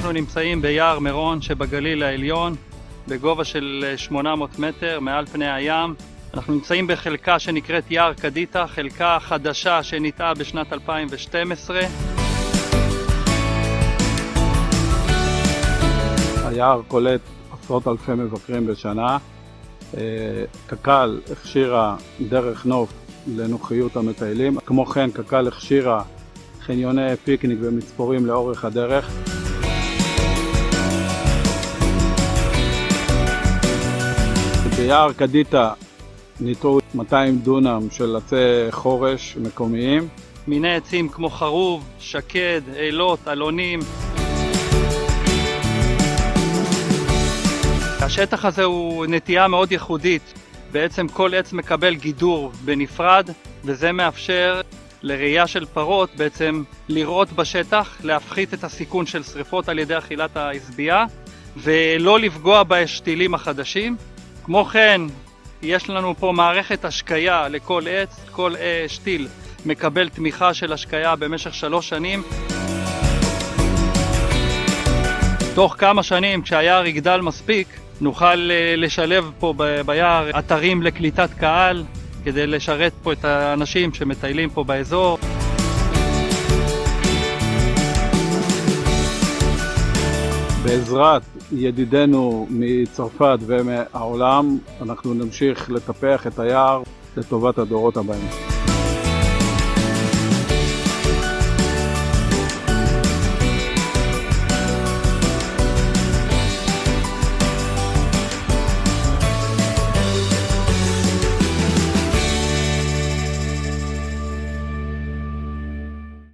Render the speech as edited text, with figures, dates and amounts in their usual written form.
אנחנו נמצאים ביער מירון שבגליל העליון, בגובה של 800 מטר מעל פני הים. אנחנו נמצאים בחלקה שנקראת יער קדיטה, חלקה חדשה שניטעה בשנת 2012. היער קולט עשרות אלפי מבקרים בשנה. קק"ל הכשירה דרך נוף לנוחיות המטיילים. כמו כן, קק"ל הכשירה חניוני פיקניק ומצפורים לאורך הדרך. ביער קדיטה ניטעו 200 דונם של עצי חורש מקומיים. מיני עצים כמו חרוב, שקד, אילות, אלונים. השטח הזה הוא נטייה מאוד ייחודית. בעצם כל עץ מקבל גידור בנפרד, וזה מאפשר לראייה של פרות בעצם לראות בשטח, להפחית את הסיכון של שריפות על ידי אכילת העשבייה, ולא לפגוע בשתילים החדשים. כמו כן, יש לנו פה מערכת השקיה לכל עץ, כל שתיל מקבל תמיכה של השקיה במשך 3 שנים. תוך כמה שנים, כשהיער יגדל מספיק, נוכל לשלב פה ביער אתרים לקליטת קהל, כדי לשרת פה את האנשים שמטיילים פה באזור. בעזרת ידידינו מצרפת ומהעולם, אנחנו נמשיך לטפח את היער לטובת הדורות הבאים.